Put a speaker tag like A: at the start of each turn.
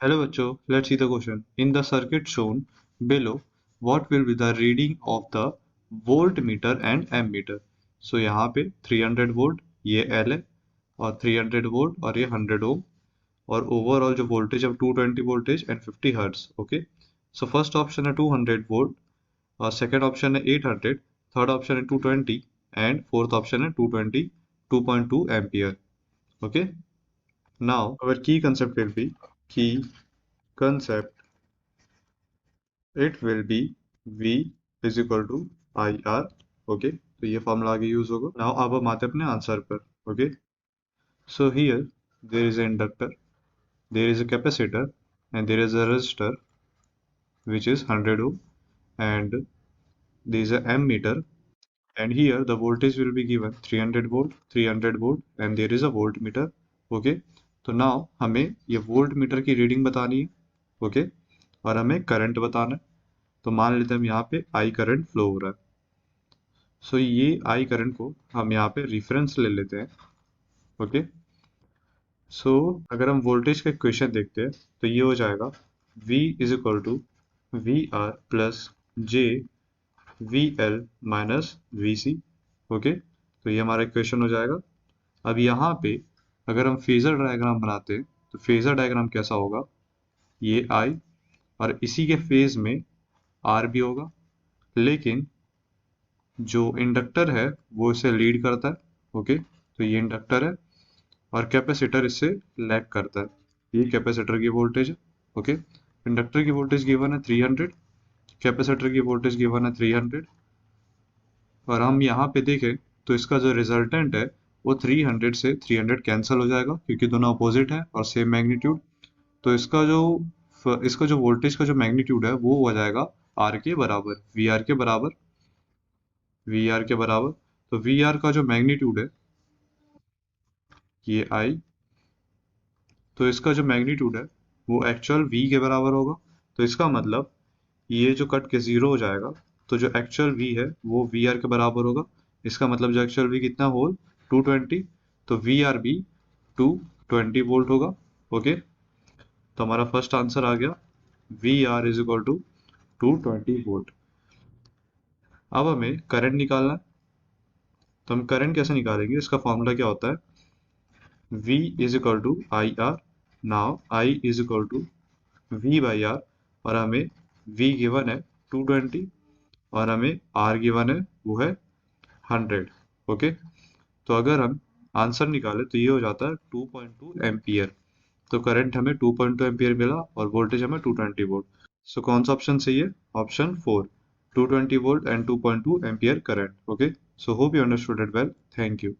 A: Hello बच्चों, let's see the question. In the circuit shown below, what will be the reading of the voltmeter and ammeter? So यहाँ पे 300 volt ये L है और 300 volt और ये 100 ओम और ओवरऑल जो वोल्टेज है 220 voltage and 50 hertz. Okay, so first option है 200 वोल्ट और सेकंड ऑप्शन है 800, थर्ड ऑप्शन है 220 एंड फोर्थ ऑप्शन है 220 2.2 ampere. Okay, now our key concept will be key concept. It will be V is equal to IR. Okay, तो ये formula आगे use होगा. Now अब हम आते हैं अपने आंसर पर. Okay, so here there is a inductor, there is a capacitor and there is a resistor which is 100 ohm and there is a ammeter, and here the voltage will be given 300 volt 300 volt and there is a voltmeter. Okay, तो now हमें ये volt meter की reading बतानी है. Okay, और हमें current बताना है. तो मान लेते हैं हम यहाँ पे आई करंट फ्लो हो रहा है. सो ये आई करंट को हम यहाँ पे रेफरेंस ले लेते हैं. ओके, सो अगर हम वोल्टेज का इक्वेशन देखते हैं तो ये हो जाएगा V is equal to V R plus J V L minus V C. Okay, तो ये हमारा इक्वेशन हो जाएगा. अब यहाँ पे अगर हम फेजर डायग्राम बनाते हैं तो फेजर डायग्राम कैसा होगा, ये आई और इसी के फेज में आर भी होगा, लेकिन जो इंडक्टर है वो इसे लीड करता है. ओके, तो ये इंडक्टर है और कैपेसिटर इससे लैग करता है. ये कैपेसिटर की वोल्टेज है. ओके, इंडक्टर की वोल्टेज गिवन है 300, कैपेसिटर की वोल्टेज गिवन है 300 और हम यहाँ पे देखें तो इसका जो रिजल्टेंट है वो 300 से 300 कैंसिल हो जाएगा क्योंकि दोनों अपोजिट है और सेम मैग्नीट्यूड. तो इसका जो वोल्टेज का जो मैग्नीट्यूड है वो हो जाएगा आर के बराबर, वी आर के बराबर, वी आर के बराबर. तो वी आर का जो मैग्नीट्यूड है ये आई, तो इसका जो मैग्नीट्यूड है वो एक्चुअल v के बराबर होगा. तो इसका मतलब ये जो कट के जीरो हो जाएगा, तो जो एक्चुअल v है वो वी आर के बराबर होगा. इसका मतलब जो एक्चुअल v कितना होल 220, तो वी आर भी 220 वोल्ट होगा. ओके, तो हमारा फर्स्ट आंसर आ गया V R is equal to 220 volt. अब हमें करंट निकालना है. तो हम करंट कैसे निकालेंगे, इसका फॉर्मूला क्या होता है, V is equal to I R. Now I is equal to V by R और हमें V गिवन है 220 और हमें R गिवन है वो है 100. ओके, तो अगर हम आंसर निकालें तो ये हो जाता है 2.2 एम्पियर. तो करंट हमें 2.2 एम्पियर मिला और वोल्टेज हमें 220 वोल्ट. सो कौन सा ऑप्शन सही है, option 4, 220 volt and 2.2 ampere current. Okay, so hope you understood it well. Thank you.